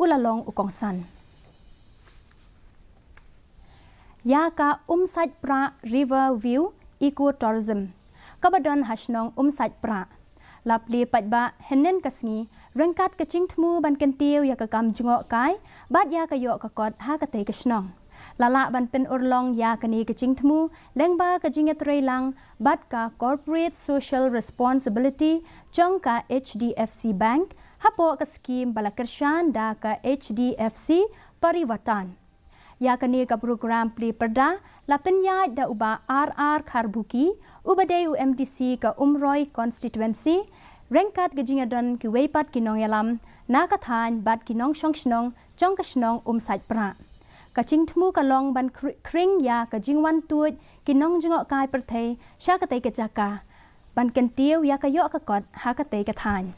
pulalong ukongsan Yaka Umsaitprah River View Ecotourism Kabadon Hashnong Umsaitprah Lapli Paidbah Henen Kasni Rengkat Kecing Temu Ban Kentiu Yakakam Jungok Kai Bat Yakayok Kakot Hakate Kashnong Lala Ban Pen Urlong Yakani Kecing Temu Lengba Kajingat Reilang Bat Ka Corporate Social Responsibility Jong Ka HDFC Bank Hapo Ka Skim Balakershan Da Ka HDFC Pariwatan Yakani ka program Plie Perda Lapenya da uba RR Kharbuki ubadai UMTC ka Umroi constituency Rengkat gejingadon ki weipat kinong yalam nakathan bat kinong shongshnong jongkashnong Umsaitprah Kacing temu kalong ban kring ya kajingwan tuj kinong jingok kai perthei syakatei kejaka ban kentiu ya kayok kakot hakatei kathan